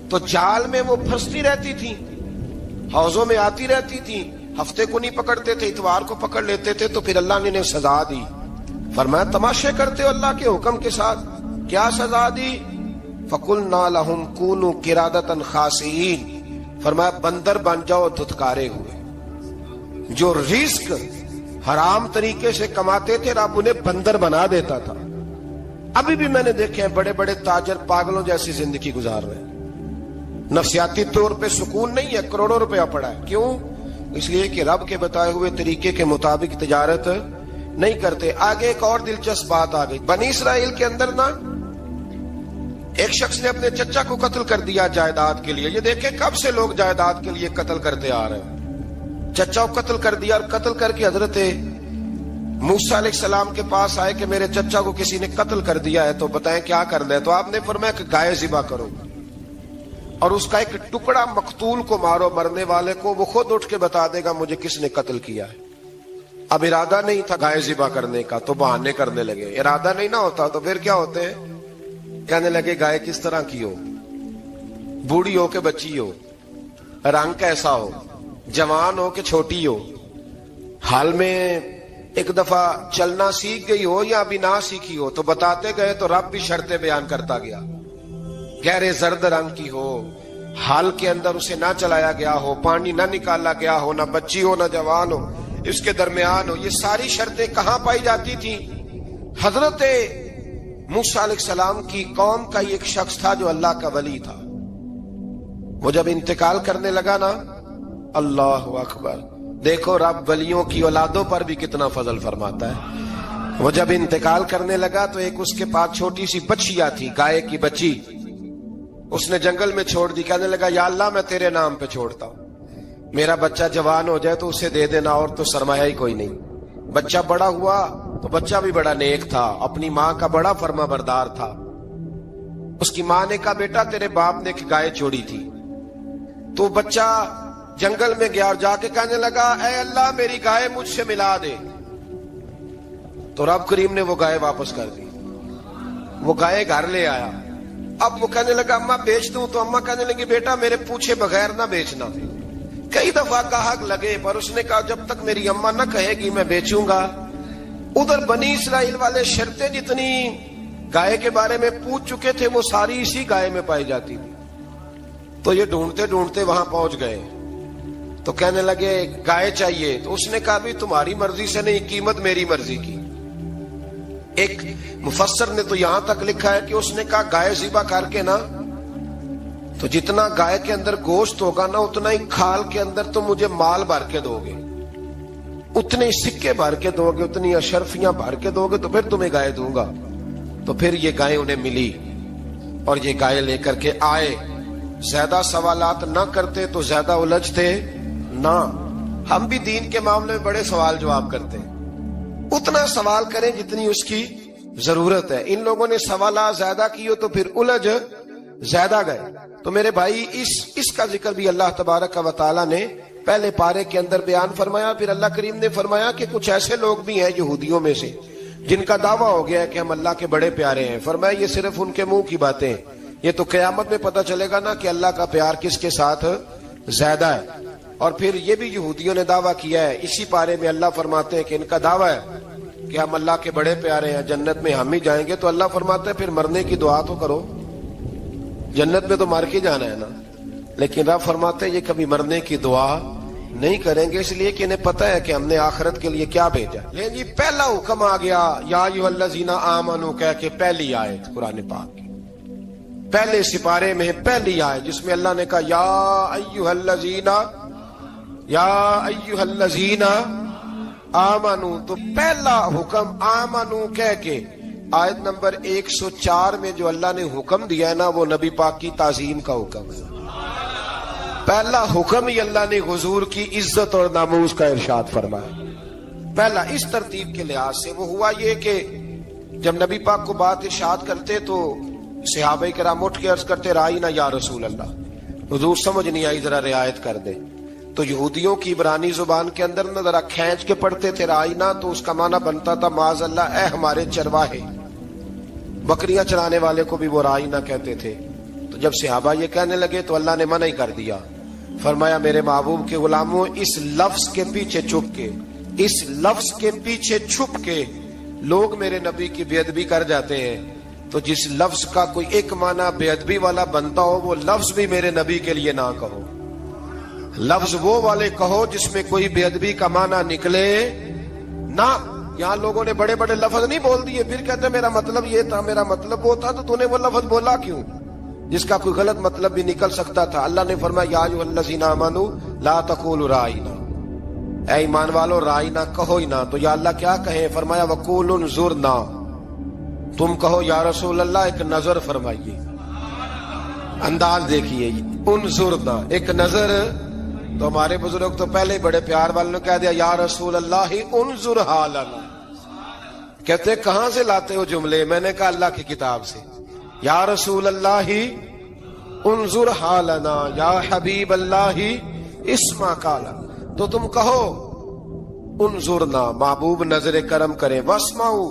تو جال میں وہ پھنستی رہتی تھی, حوضوں میں آتی رہتی تھی. ہفتے کو نہیں پکڑتے تھے, اتوار کو پکڑ لیتے تھے. تو پھر اللہ نے انہیں سزا دی. فرمایا تماشے کرتے ہو اللہ کے حکم کے ساتھ. کیا سزا دی؟ فَقُلْنَا لَهُمْ كُونُوا قِرَادَةً خَاسِئِينَ. فرمایا بندر بن جاؤ دھتکارے ہوئے. جو رزق حرام طریقے سے کماتے تھے رب انہیں بندر بنا دیتا تھا. ابھی بھی میں نے دیکھے ہیں بڑے بڑے تاجر پاگلوں جیسی زندگی گزار رہے ہیں. نفسیاتی طور پہ سکون نہیں ہے, کروڑوں روپیہ پڑا ہے. کیوں؟ اس لیے کہ رب کے بتائے ہوئے طریقے کے مطابق تجارت نہیں کرتے. آگے ایک اور دلچسپ بات آ گئی. بنی اسرائیل کے اندر نا ایک شخص نے اپنے چچا کو قتل کر دیا جائیداد کے لیے. یہ دیکھیں کب سے لوگ جائیداد کے لیے قتل کرتے آ رہے ہیں. چچا کو قتل کر دیا, اور قتل کر کے حضرت موسیٰ علیہ السلام کے پاس آئے کہ میرے چچا کو کسی نے قتل کر دیا ہے, تو بتائیں کیا کرنا ہے. تو آپ نے فرمایا کہ گائے ذبح کرو, اور اس کا ایک ٹکڑا مقتول کو مارو, مرنے والے کو. وہ خود اٹھ کے بتا دے گا مجھے کس نے قتل کیا ہے. اب ارادہ نہیں تھا گائے ذبح کرنے کا, تو بہانے کرنے لگے. ارادہ نہیں نہ ہوتا تو پھر کیا ہوتے ہیں, کہنے لگے گائے کس طرح کی ہو, بوڑھی ہو کہ بچی ہو, رنگ کیسا ہو, جوان ہو کہ چھوٹی ہو, حال میں ایک دفعہ چلنا سیکھ گئی ہو یا ابھی نہ سیکھی ہو. تو بتاتے گئے تو رب بھی شرطیں بیان کرتا گیا. گہرے زرد رنگ کی ہو, حال کے اندر اسے نہ چلایا گیا ہو, پانی نہ نکالا گیا ہو, نہ بچی ہو نہ جوان ہو, اس کے درمیان ہو. یہ ساری شرطیں کہاں پائی جاتی تھی؟ حضرت موسیٰ علیہ السلام کی قوم کا ایک شخص تھا جو اللہ کا ولی تھا. وہ جب انتقال کرنے لگا نا, اللہ اکبر, دیکھو رب ولیوں کی اولادوں پر بھی کتنا فضل فرماتا ہے. وہ جب انتقال کرنے لگا تو ایک اس کے پاس چھوٹی سی بچیا تھی, گائے کی بچی. اس نے جنگل میں چھوڑ دی. کہنے لگا یا اللہ میں تیرے نام پہ چھوڑتا ہوں, میرا بچہ جوان ہو جائے تو اسے دے دینا, اور تو سرمایہ ہی کوئی نہیں. بچہ بڑا ہوا تو بچہ بھی بڑا نیک تھا, اپنی ماں کا بڑا فرما بردار تھا. اس کی ماں نے کہا بیٹا تیرے باپ نے ایک گائے چھوڑی تھی. تو بچہ جنگل میں گیا اور جا کے کہنے لگا اے اللہ میری گائے مجھ سے ملا دے. تو رب کریم نے وہ گائے واپس کر دی. وہ گائے گھر لے آیا. اب وہ کہنے لگا اماں بیچ دوں, تو اماں کہنے لگی بیٹا میرے پوچھے بغیر نہ بیچنا. کئی دفعہ گاہک لگے, پر اس نے کہا جب تک میری اماں نہ کہے گی میں بیچوں گا. ادھر بنی اسرائیل والے شرطیں جتنی گائے کے بارے میں پوچھ چکے تھے وہ ساری اسی گائے میں پائی جاتی تھی. تو یہ ڈھونڈتے ڈھونڈتے وہاں پہنچ گئے. تو کہنے لگے گائے چاہیے. تو اس نے کہا بھی تمہاری مرضی سے نہیں, قیمت میری مرضی کی. ایک مفسر نے تو یہاں تک لکھا ہے کہ اس نے کہا گائے ذبح کر کے نا, تو جتنا گائے کے اندر گوشت ہوگا نا اتنا ہی کھال کے اندر تو مجھے مال بھر کے دو گے, اتنے سکے بھر کے دو گے, اتنی اشرفیاں بھر کے دو گے, تو پھر تمہیں گائے دوں گا. تو پھر یہ گائے انہیں ملی اور یہ گائے لے کر کے آئے. زیادہ سوالات نہ کرتے تو زیادہ الجھتے نہ. ہم بھی دین کے معاملے میں بڑے سوال جواب کرتے ہیں, اتنا سوال کریں جتنی اس کی ضرورت ہے. ان لوگوں نے سوالات زیادہ کیے تو پھر الجھ زیادہ گئے. تو میرے بھائی اس کا ذکر بھی اللہ تبارک و تعالیٰ نے پہلے پارے کے اندر بیان فرمایا. پھر اللہ کریم نے فرمایا کہ کچھ ایسے لوگ بھی ہیں یہودیوں میں سے جن کا دعویٰ ہو گیا ہے کہ ہم اللہ کے بڑے پیارے ہیں. فرمایا یہ صرف ان کے منہ کی باتیں ہیں, یہ تو قیامت میں پتہ چلے گا نا کہ اللہ کا پیار کس کے ساتھ زیادہ ہے. اور پھر یہ بھی یہودیوں نے دعویٰ کیا ہے. اسی پارے میں اللہ فرماتے ہیں کہ ان کا دعویٰ ہے کہ ہم اللہ کے بڑے پیارے ہیں, جنت میں ہم ہی جائیں گے. تو اللہ فرماتے ہیں پھر مرنے کی دعا تو کرو. جنت میں تو مار کے جانا ہے نا، لیکن رب فرماتے ہیں یہ کبھی مرنے کی دعا نہیں کریں گے، اس لیے کہ انہیں پتہ ہے کہ ہم نے آخرت کے لیے کیا بھیجا۔ لیکن جی پہلا حکم آ گیا یا ایھا الذین آمنوا کہہ کے، پہلی آیت قرآن پاک کی پہلے سپارے میں پہلی آیت جس میں اللہ نے کہا یا ایھا الذین آمنوا، تو پہلا حکم آمنوا کہہ کے آیت نمبر 104 میں جو اللہ نے حکم دیا ہے نا، وہ نبی پاک کی تعظیم کا حکم ہے۔ پہلا حکم ہی اللہ نے حضور کی عزت اور ناموس کا ارشاد فرمایا۔ پہلا اس ترتیب کے لحاظ سے وہ ہوا یہ کہ جب نبی پاک کو بات ارشاد کرتے تو صحابہ کرام اٹھ کے عرض کرتے رائینا یا رسول اللہ، حضور سمجھ نہیں آئی ذرا رعایت کر دے۔ تو یہودیوں کی عبرانی زبان کے اندر نہ ذرا کھینچ کے پڑھتے تھے رائینا، تو اس کا معنی بنتا تھا معاذ اللہ اے ہمارے چرواہے، بکریاں چرانے والے کو بھی وہ رائینا کہتے تھے۔ تو جب صحابہ یہ کہنے لگے تو اللہ نے منع ہی کر دیا، فرمایا میرے محبوب کے غلاموں اس لفظ کے پیچھے چھپ کے، اس لفظ کے پیچھے چھپ کے لوگ میرے نبی کی بے ادبی کر جاتے ہیں، تو جس لفظ کا کوئی ایک معنی بے ادبی والا بنتا ہو وہ لفظ بھی میرے نبی کے لیے نہ کہو، لفظ وہ والے کہو جس میں کوئی بے ادبی کا معنی نکلے نہ۔ یہاں لوگوں نے بڑے بڑے لفظ نہیں بول دیے، پھر کہتے میرا مطلب یہ تھا، میرا مطلب وہ تھا، تو تو نے وہ لفظ بولا کیوں جس کا کوئی غلط مطلب بھی نکل سکتا تھا۔ اللہ نے فرمایا یا ایھا الذین آمنوا لا تقولوا رائینا، اے ایمان والو رائینا کہو ہی نہ۔ تو یا اللہ کیا کہیں؟ فرمایا وقولوا انظرنا، تم کہو یا رسول اللہ ایک نظر فرمائیے، انداز دیکھیے، انظرنا ایک نظر۔ تو ہمارے بزرگ تو پہلے بڑے پیار والوں نے کہہ دیا یا رسول اللہ انظر حالنا، کہتے کہاں سے لاتے ہو جملے؟ میں نے کہا اللہ کی کتاب سے، یا رسول اللہ انظر حالنا یا حبیب اللہ اسمع قالا، تو تم کہو انظرنا محبوب نظر کرم کرے، واسمعوا،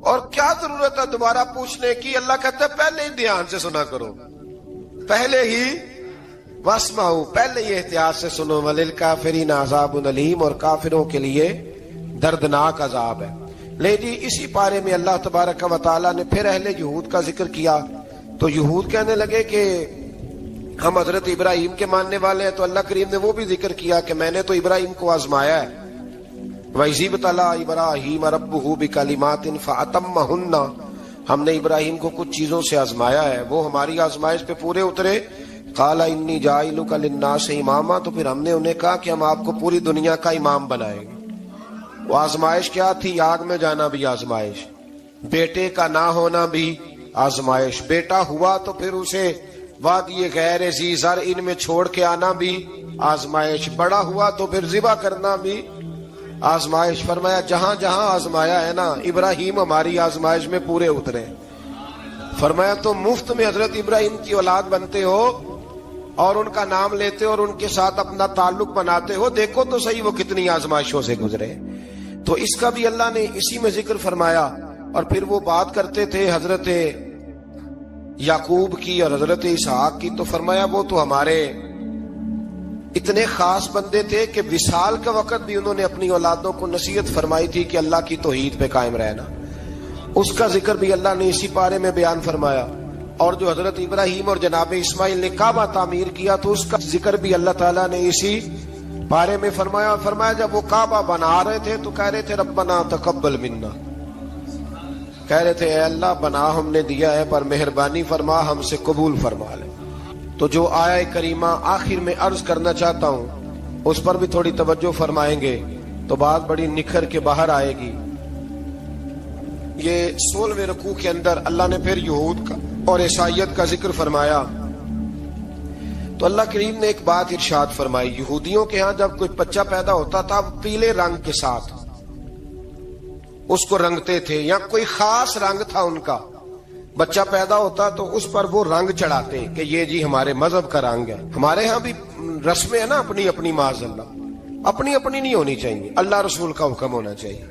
اور کیا ضرورت ہے دوبارہ پوچھنے کی؟ اللہ کہتا ہے پہلے ہی دھیان سے سنا کرو، پہلے ہی واسمعوا، پہلے ہی احتیاط سے سنو، وللکافرین عذاب علیم، اور کافروں کے لیے دردناک عذاب ہے۔ لے جی اسی پارے میں اللہ تبارک و تعالیٰ نے پھر اہل یہود کا ذکر کیا، تو یہود کہنے لگے کہ ہم حضرت ابراہیم کے ماننے والے ہیں، تو اللہ کریم نے وہ بھی ذکر کیا کہ میں نے تو ابراہیم کو آزمایا ہے، وَإِذِ ابْتَلَىٰ إِبْرَاهِيمَ رَبُّهُ بِكَلِمَاتٍ فَأَتَمَّهُنَّ، ہم نے ابراہیم کو کچھ چیزوں سے آزمایا ہے، وہ ہماری آزمائش پہ پورے اترے۔ قَالَ إِنِّي جَاعِلُكَ لِلنَّاسِ إِمَامًا، تو پھر ہم نے انہیں کہا کہ ہم آپ کو پوری دنیا کا امام بنائیں گے۔ وہ آزمائش کیا تھی؟ آگ میں جانا بھی آزمائش، بیٹے کا نہ ہونا بھی آزمائش، بیٹا ہوا تو پھر اسے وادی غیر ذی زرع میں چھوڑ کے آنا بھی آزمائش، بڑا ہوا تو پھر ذبح کرنا بھی آزمائش۔ فرمایا جہاں جہاں آزمایا ہے نا، ابراہیم ہماری آزمائش میں پورے اترے۔ فرمایا تو مفت میں حضرت ابراہیم کی اولاد بنتے ہو اور ان کا نام لیتے ہو اور ان کے ساتھ اپنا تعلق بناتے ہو، دیکھو تو صحیح وہ کتنی آزمائشوں سے گزرے۔ تو اس کا بھی اللہ نے اسی میں ذکر فرمایا۔ اور پھر وہ بات کرتے تھے حضرت یعقوب کی اور حضرت اسحاق کی، تو فرمایا وہ تو ہمارے اتنے خاص بندے تھے کہ وصال کا وقت بھی انہوں نے اپنی اولادوں کو نصیحت فرمائی تھی کہ اللہ کی توحید پہ قائم رہنا، اس کا ذکر بھی اللہ نے اسی پارے میں بیان فرمایا۔ اور جو حضرت ابراہیم اور جناب اسماعیل نے کعبہ تعمیر کیا تو اس کا ذکر بھی اللہ تعالیٰ نے اسی پارے میں فرمایا۔ فرمایا جب وہ کعبہ بنا رہے تھے تو کہہ رہے تھے ربنا تقبل منا، کہہ رہے تھے اے اللہ بنا ہم نے دیا ہے پر مہربانی فرما ہم سے قبول فرما لے۔ تو جو آیہ کریمہ آخر میں عرض کرنا چاہتا ہوں اس پر بھی تھوڑی توجہ فرمائیں گے تو بات بڑی نکھر کے باہر آئے گی۔ یہ 16ویں رکوع کے اندر اللہ نے پھر یہود کا اور عیسائیت کا ذکر فرمایا، تو اللہ کریم نے ایک بات ارشاد فرمائی، یہودیوں کے ہاں جب کوئی بچہ پیدا ہوتا تھا پیلے رنگ کے ساتھ اس کو رنگتے تھے، یا کوئی خاص رنگ تھا ان کا، بچہ پیدا ہوتا تو اس پر وہ رنگ چڑھاتے کہ یہ جی ہمارے مذہب کا رنگ ہے۔ ہمارے ہاں بھی رسمیں ہیں نا اپنی اپنی، معاذ اللہ اپنی اپنی نہیں ہونی چاہیے، اللہ رسول کا حکم ہونا چاہیے۔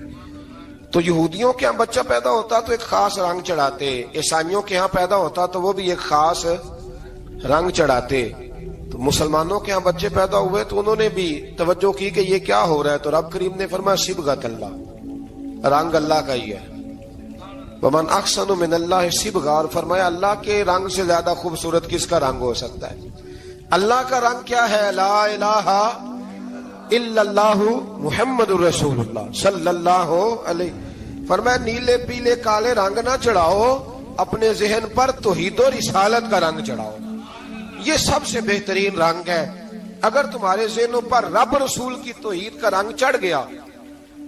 تو یہودیوں کے ہاں بچہ پیدا ہوتا تو ایک خاص رنگ چڑھاتے، عیسائیوں کے ہاں پیدا ہوتا تو وہ بھی ایک خاص رنگ چڑھاتے۔ تو مسلمانوں کے ہاں بچے پیدا ہوئے تو انہوں نے بھی توجہ کی کہ یہ کیا ہو رہا ہے، تو رب کریم نے فرمایا صبغۃ اللہ، رنگ اللہ کا ہی ہے، ومن احسن من اللہ صبغا، اور فرمایا اللہ کے رنگ سے زیادہ خوبصورت کس کا رنگ ہو سکتا ہے؟ اللہ کا رنگ کیا ہے؟ لا الہ الا اللہ محمد الرسول اللہ صلی اللہ علیہ، فرمایا نیلے پیلے کالے رنگ نہ چڑھاؤ، اپنے ذہن پر توحید و رسالت کا رنگ چڑھاؤ، یہ سب سے بہترین رنگ ہے۔ اگر تمہارے ذہنوں پر رب رسول کی توحید کا رنگ چڑھ گیا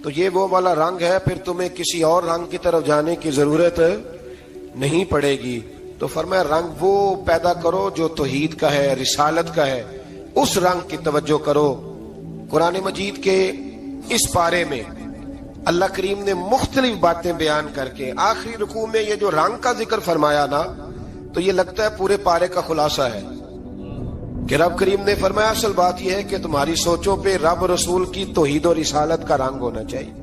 تو یہ وہ والا رنگ ہے، پھر تمہیں کسی اور رنگ کی طرف جانے کی ضرورت نہیں پڑے گی۔ تو فرمایا رنگ وہ پیدا کرو جو توحید کا ہے، رسالت کا ہے، اس رنگ کی توجہ کرو۔ قرآن مجید کے اس پارے میں اللہ کریم نے مختلف باتیں بیان کر کے آخری رکوع میں یہ جو رنگ کا ذکر فرمایا نا، تو یہ لگتا ہے پورے پارے کا خلاصہ ہے کہ رب کریم نے فرمایا اصل بات یہ ہے کہ تمہاری سوچوں پہ رب رسول کی توحید و رسالت کا رنگ ہونا چاہیے۔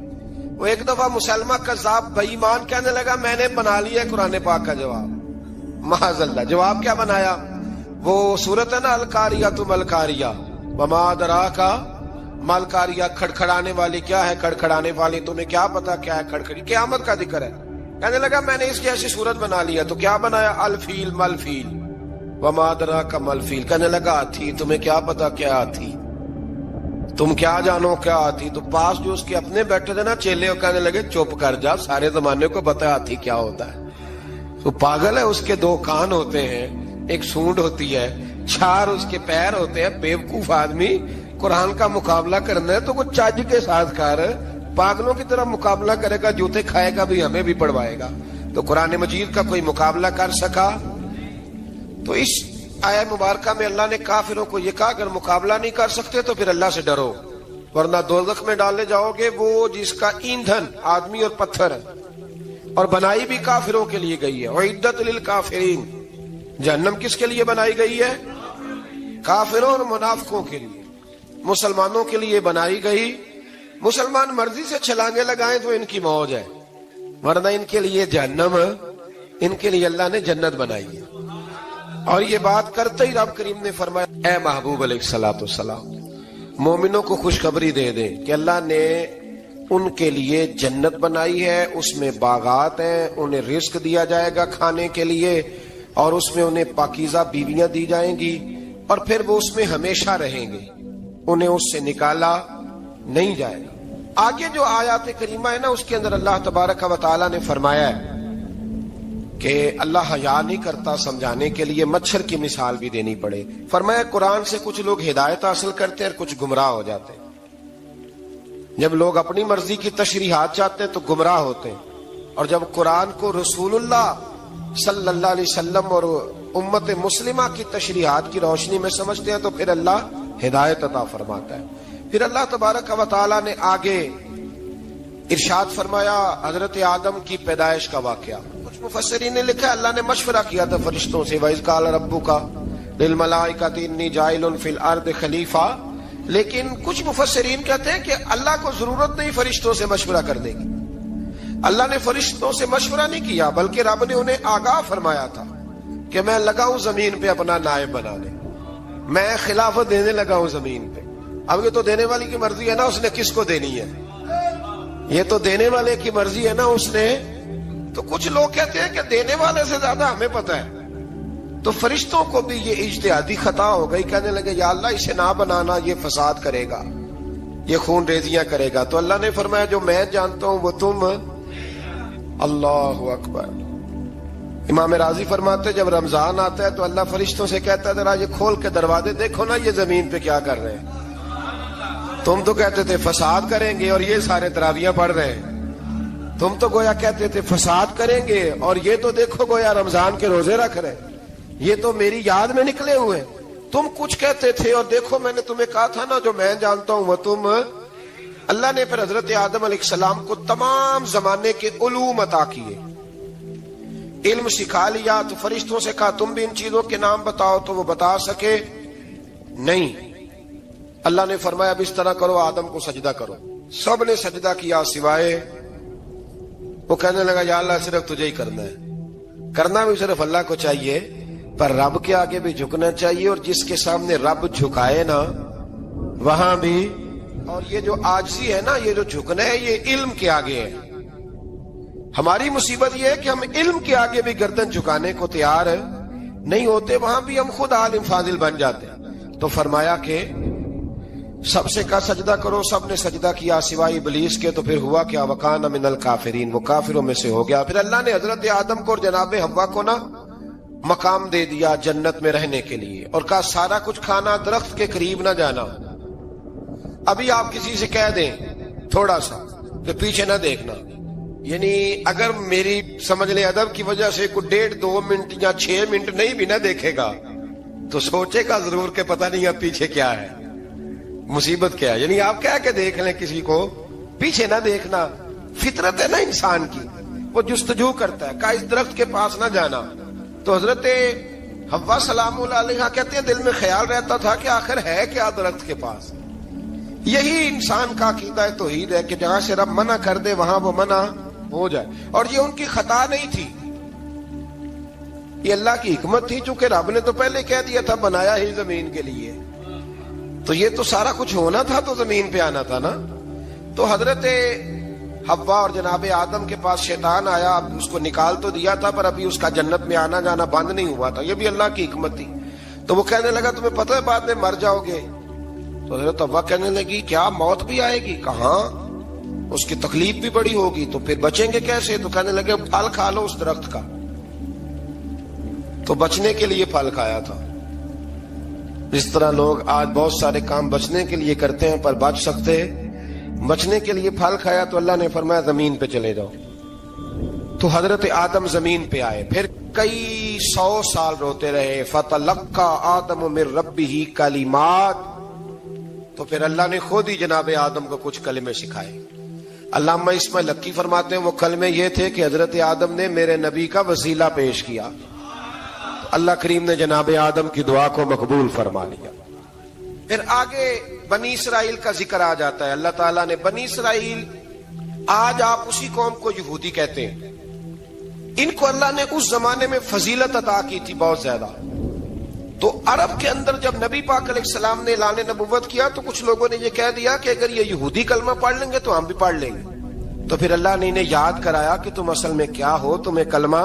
وہ ایک دفعہ مسلمہ کذاب بے ایمان کہنے لگا میں نے بنا لیا ہے قرآن پاک کا جواب، معاذ اللہ۔ جواب کیا بنایا؟ وہ سورت ہے نا القاریہ تو ملکاریہ، وما ادراک ملکاریہ، کھڑکھڑانے والی کیا ہے؟ کھڑکھڑانے والی تمہیں کیا پتا کیا ہے کھڑکھڑی؟ قیامت کا ذکر ہے۔ کہنے لگا میں نے اس کی ایسی صورت بنا لیا، تو کیا بنایا؟ الفیل ملفیل، وما ادراک ملفیل۔ کہنے لگا ہاتھی، تمہیں کیا پتا کیا ہاتھی؟ تم کیا جانو کیا ہاتھی؟ تو پاس جو اس کے اپنے بیٹھے تھے نا چیلے، وہ کہنے لگے چپ کر جا، سارے زمانے کو پتا ہاتھی کیا ہوتا ہے۔ تو پاگل ہے، اس کے دو کان ہوتے ہیں، ایک سونڈ ہوتی ہے، چار اس کے پیر ہوتے ہیں۔ بیوقوف آدمی قرآن کا مقابلہ کرنا ہے تو وہ چج کے ساتھ کر، پاگلوں کی طرح مقابلہ کرے گا، جوتے کھائے گا بھی، ہمیں بھی پڑھوائے گا۔ تو قرآن مجید کا کوئی مقابلہ کر سکا؟ تو اس آیہ مبارکہ میں اللہ نے کافروں کو یہ کہا اگر مقابلہ نہیں کر سکتے تو پھر اللہ سے ڈرو، ورنہ دوزخ میں ڈالے جاؤ گے، وہ جس کا ایندھن آدمی اور پتھر ہے، اور بنائی بھی کافروں کے لیے گئی ہے۔ اعدت للکافرین، جہنم کس کے لیے بنائی گئی ہے؟ کافروں اور منافقوں کے لیے۔ مسلمانوں کے لیے بنائی گئی، مسلمان مرضی سے چھلانگے لگائیں تو ان کی موج ہے، ورنہ ان کے لیے جہنم، ان کے لیے اللہ نے جنت بنائی ہے۔ اور یہ بات کرتے ہی رب کریم نے فرمایا اے محبوب علیہ الصلوۃ والسلام، مومنوں کو خوشخبری دے دیں کہ اللہ نے ان کے لیے جنت بنائی ہے، اس میں باغات ہیں، انہیں رزق دیا جائے گا کھانے کے لیے، اور اس میں انہیں پاکیزہ بیویاں دی جائیں گی، اور پھر وہ اس میں ہمیشہ رہیں گے، انہیں اس سے نکالا نہیں جائے گا۔ آگے جو آیات کریمہ ہے نا، اس کے اندر اللہ تبارک و تعالیٰ نے فرمایا ہے کہ اللہ حیا نہیں کرتا سمجھانے کے لیے، مچھر کی مثال بھی دینی پڑے۔ فرمایا قرآن سے کچھ لوگ ہدایت حاصل کرتے ہیں اور کچھ گمراہ ہو جاتے ہیں۔ جب لوگ اپنی مرضی کی تشریحات چاہتے ہیں تو گمراہ ہوتے ہیں، اور جب قرآن کو رسول اللہ صلی اللہ علیہ وسلم اور امت مسلمہ کی تشریحات کی روشنی میں سمجھتے ہیں تو پھر اللہ ہدایت عطا فرماتا ہے۔ پھر اللہ تبارک و تعالیٰ نے آگے ارشاد فرمایا حضرت آدم کی پیدائش کا واقعہ۔ کچھ مفسرین نے لکھا اللہ نے مشورہ کیا تھا فرشتوں سے، وَإِذْ قَالَ رَبُّكَ لِلْمَلَائِكَةِ إِنِّي جَاعِلٌ فِي الْأَرْضِ خَلِيفَةً، لیکن کچھ مفسرین کہتے ہیں کہ اللہ کو ضرورت نہیں فرشتوں سے مشورہ کرنے کی، اللہ نے فرشتوں سے مشورہ نہیں کیا، بلکہ رب نے انہیں آگاہ فرمایا تھا کہ میں لگا ہوں زمین پہ اپنا نائب بنانے، میں خلافت دینے لگا ہوں زمین پہ۔ اب یہ تو دینے والی کی مرضی ہے نا، اس نے کس کو دینی ہے، یہ تو دینے والے کی مرضی ہے نا اس نے۔ تو کچھ لوگ کہتے ہیں کہ دینے والے سے زیادہ ہمیں پتہ ہے۔ تو فرشتوں کو بھی یہ اجتہادی خطا ہو گئی، کہنے لگے یا اللہ اسے نہ بنانا، یہ فساد کرے گا، یہ خون ریزیاں کرے گا۔ تو اللہ نے فرمایا جو میں جانتا ہوں وہ تم، اللہ اکبر۔ امام راضی فرماتے جب رمضان آتا ہے تو اللہ فرشتوں سے کہتا ہے ذرا یہ کھول کے دروازے دیکھو نا یہ زمین پہ کیا کر رہے ہیں، تم تو کہتے تھے فساد کریں گے اور یہ سارے تراویحاں پڑھ رہے ہیں، تم تو گویا کہتے تھے فساد کریں گے اور یہ تو دیکھو گویا رمضان کے روزے رکھ رہے ہیں، یہ تو میری یاد میں نکلے ہوئے ہیں۔ تم کچھ کہتے تھے اور دیکھو میں نے تمہیں کہا تھا نا جو میں جانتا ہوں وہ تم۔ اللہ نے پھر حضرت آدم علیہ السلام کو تمام زمانے کے علوم عطا کیے، علم سکھا لیا۔ تو فرشتوں سے کہا تم بھی ان چیزوں کے نام بتاؤ، تو وہ بتا سکے نہیں۔ اللہ نے فرمایا اب اس طرح کرو آدم کو سجدہ کرو، سب نے سجدہ کیا سوائے، وہ کہنے لگا یا اللہ صرف تجھے ہی کرنا ہے، کرنا بھی صرف اللہ کو چاہیے، پر رب کے آگے بھی جھکنا چاہیے، اور جس کے سامنے رب جھکائے نا وہاں بھی۔ اور یہ جو عاجزی ہے نا، یہ جو جھکنا ہے یہ علم کے آگے ہے۔ ہماری مصیبت یہ ہے کہ ہم علم کے آگے بھی گردن جھکانے کو تیار نہیں ہوتے، وہاں بھی ہم خود عالم فاضل بن جاتے ہیں۔ تو فرمایا کہ سب سے کہا سجدہ کرو، سب نے سجدہ کیا سوائے ابلیس کے، تو پھر ہوا کیا؟ وکان من الکافرین، وہ کافروں میں سے ہو گیا۔ پھر اللہ نے حضرت آدم کو اور جناب حوا کو نا مقام دے دیا جنت میں رہنے کے لیے، اور کہا سارا کچھ کھانا، درخت کے قریب نہ جانا۔ ابھی آپ کسی سے کہہ دیں تھوڑا سا کہ پیچھے نہ دیکھنا، یعنی اگر میری سمجھ لیں ادب کی وجہ سے کوئی 1.5 2 منٹ یا 6 منٹ نہیں بھی نہ دیکھے گا تو سوچے گا ضرور کہ پتہ نہیں اب پیچھے کیا ہے، مصیبت کیا ہے۔ یعنی آپ کہہ کے دیکھ لیں کسی کو، پیچھے نہ دیکھنا، فطرت ہے نا انسان کی، وہ جستجو کرتا ہے، کہا اس درخت کے پاس نہ جانا۔ تو حضرت حوا سلام اللہ علیہ کہتے ہیں دل میں خیال رہتا تھا کہ آخر ہے کیا درخت کے پاس۔ یہی انسان کا عقیدہ توحید ہے کہ جہاں سے رب منع کر دے وہاں وہ منع ہو جائے، اور یہ ان کی خطا نہیں تھی، یہ اللہ کی حکمت تھی، چونکہ رب نے تو پہلے کہہ دیا تھا بنایا ہی زمین کے لیے، تو یہ تو سارا کچھ ہونا تھا تو زمین پہ آنا تھا نا۔ تو حضرت حوا اور جناب آدم کے پاس شیطان آیا، اب اس کو نکال تو دیا تھا پر ابھی اس کا جنت میں آنا جانا بند نہیں ہوا تھا، یہ بھی اللہ کی حکمت تھی۔ تو وہ کہنے لگا تمہیں پتہ ہے بعد میں مر جاؤ گے؟ تو حضرت حوا کہنے لگی کیا موت بھی آئے گی؟ کہاں، اس کی تکلیف بھی بڑی ہوگی، تو پھر بچیں گے کیسے؟ تو کہنے لگے پھل کھا لو اس درخت کا، تو بچنے کے لیے پھل کھایا تھا۔ اس طرح لوگ آج بہت سارے کام بچنے کے لیے کرتے ہیں پر بچ سکتے، بچنے کے لیے پھل کھایا تو اللہ نے فرمایا زمین پہ چلے جاؤ۔ تو حضرت آدم زمین پہ آئے، پھر کئی 100 سال روتے رہے، فَتَلَقَّى آدَمُ مِن رَبِّهِ کَلِمَاتٍ، تو پھر اللہ نے خود ہی جناب آدم کو کچھ کلمے سکھائے۔ علامہ اسماعیل لکی فرماتے ہیں وہ کلمے یہ تھے کہ حضرت آدم نے میرے نبی کا وسیلہ پیش کیا، اللہ کریم نے جناب آدم کی دعا کو مقبول فرما لیا۔ پھر آگے بنی اسرائیل کا ذکر آ جاتا ہے، اللہ تعالیٰ نے بنی اسرائیل، آج آپ اسی قوم کو یہودی کہتے ہیں، ان کو اللہ نے اس زمانے میں فضیلت عطا کی تھی بہت زیادہ۔ تو عرب کے اندر جب نبی پاک علیہ السلام نے اعلان نبوت کیا تو کچھ لوگوں نے یہ کہہ دیا کہ اگر یہ یہودی کلمہ پڑھ لیں گے تو ہم بھی پڑھ لیں گے۔ تو پھر اللہ نے انہیں یاد کرایا کہ تم اصل میں کیا ہو، تمہیں کلمہ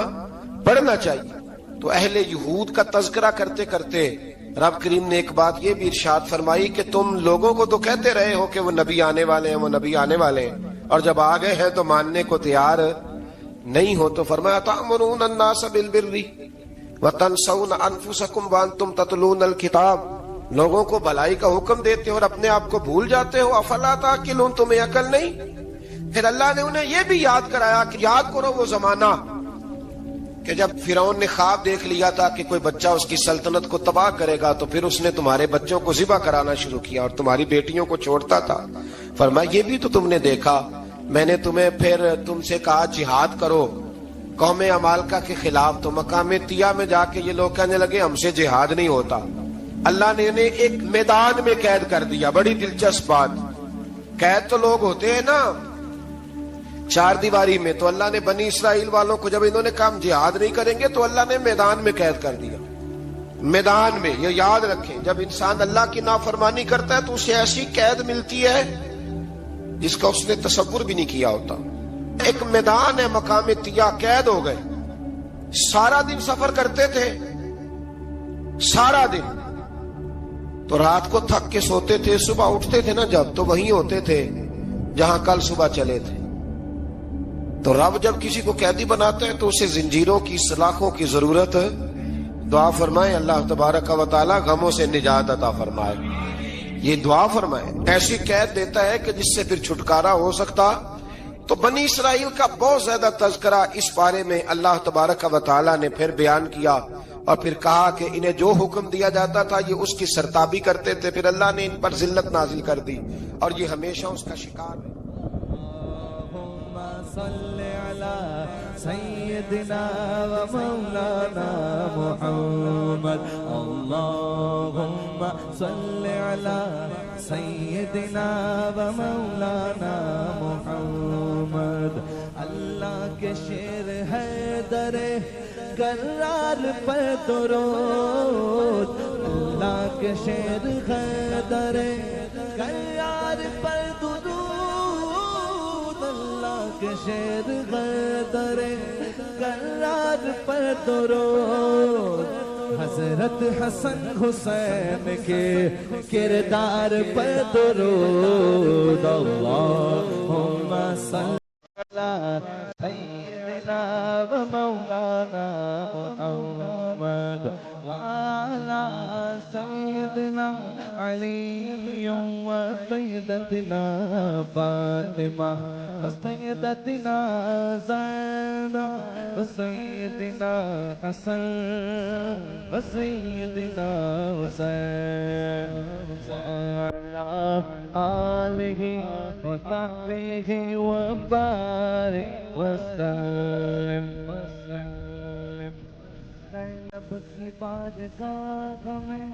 پڑھنا چاہیے۔ تو اہل یہود کا تذکرہ کرتے کرتے رب کریم نے ایک بات یہ بھی ارشاد فرمائی کہ تم لوگوں کو تو کہتے رہے ہو کہ وہ نبی آنے والے ہیں، وہ نبی آنے والے ہیں، اور جب آ گئے ہیں تو ماننے کو تیار نہیں ہو۔ تو فرمایا تأمرون الناس بالبر وتنسون انفسکم وانتم تتلون الکتاب، لوگوں کو بھلائی کا حکم دیتے ہو اور اپنے آپ کو بھول جاتے ہو، افلا تعقلون، تمہیں عقل نہیں؟ پھر اللہ نے انہیں یہ بھی یاد کرایا کہ یاد کرو وہ زمانہ کہ جب فرعون نے خواب دیکھ لیا تھا کہ کوئی بچہ اس کی سلطنت کو تباہ کرے گا، تو پھر اس نے تمہارے بچوں کو ذبح کرانا شروع کیا اور تمہاری بیٹیوں کو چھوڑتا تھا۔ فرمایا یہ بھی تو تم نے دیکھا، میں نے تمہیں پھر تم سے کہا جہاد کرو قوم عمالقہ کے خلاف، تو مقام طیہ میں جا کے یہ لوگ کہنے لگے ہم سے جہاد نہیں ہوتا۔ اللہ نے انہیں ایک میدان میں قید کر دیا، بڑی دلچسپ بات، قید تو لوگ ہوتے ہیں نا چار دیواری میں، تو اللہ نے بنی اسرائیل والوں کو جب انہوں نے کہا ہم جہاد نہیں کریں گے تو اللہ نے میدان میں قید کر دیا۔ میدان میں، یہ یاد رکھیں، جب انسان اللہ کی نافرمانی کرتا ہے تو اسے ایسی قید ملتی ہے جس کا اس نے تصور بھی نہیں کیا ہوتا۔ ایک میدان ہے مقام طیہ، قید ہو گئے، سارا دن سفر کرتے تھے، سارا دن، تو رات کو تھک کے سوتے تھے، صبح اٹھتے تھے نا جب، تو وہیں ہوتے تھے جہاں کل صبح چلے تھے۔ تو رب جب کسی کو قیدی بناتا ہے تو اسے زنجیروں کی، سلاخوں کی ضرورت ہے۔ دعا فرمائے اللہ تبارک و تعالی غموں سے نجات عطا فرمائے، یہ دعا فرمائے، ایسی قید دیتا ہے کہ جس سے پھر چھٹکارا ہو سکتا۔ تو بنی اسرائیل کا بہت زیادہ تذکرہ اس بارے میں اللہ تبارک و تعالی نے پھر بیان کیا، اور پھر کہا کہ انہیں جو حکم دیا جاتا تھا یہ اس کی سرتابی کرتے تھے، پھر اللہ نے ان پر ذلت نازل کر دی اور یہ ہمیشہ اس کا شکار ہے۔ صل علی سیدنا و مولانا محمد، اللہم صل علی سیدنا و مولانا محمد۔ اللہ کے شیر ہے در کرار پر درود، اللہ کے شیر ہے در کرار پر درود، اللہ کے شیر غدر کرار پر درود حضرت حسن حسین کے کردار پر درود اللہم صلی علی سیدنا و مولانا محمد وعلى سيدنا علي وسيدتنا فاطمة وسيدتنا زينب وسيدنا حسن وسيدنا حسين وعلى آله وصحبه وبارك وسلم زینب کی بارگاہ میں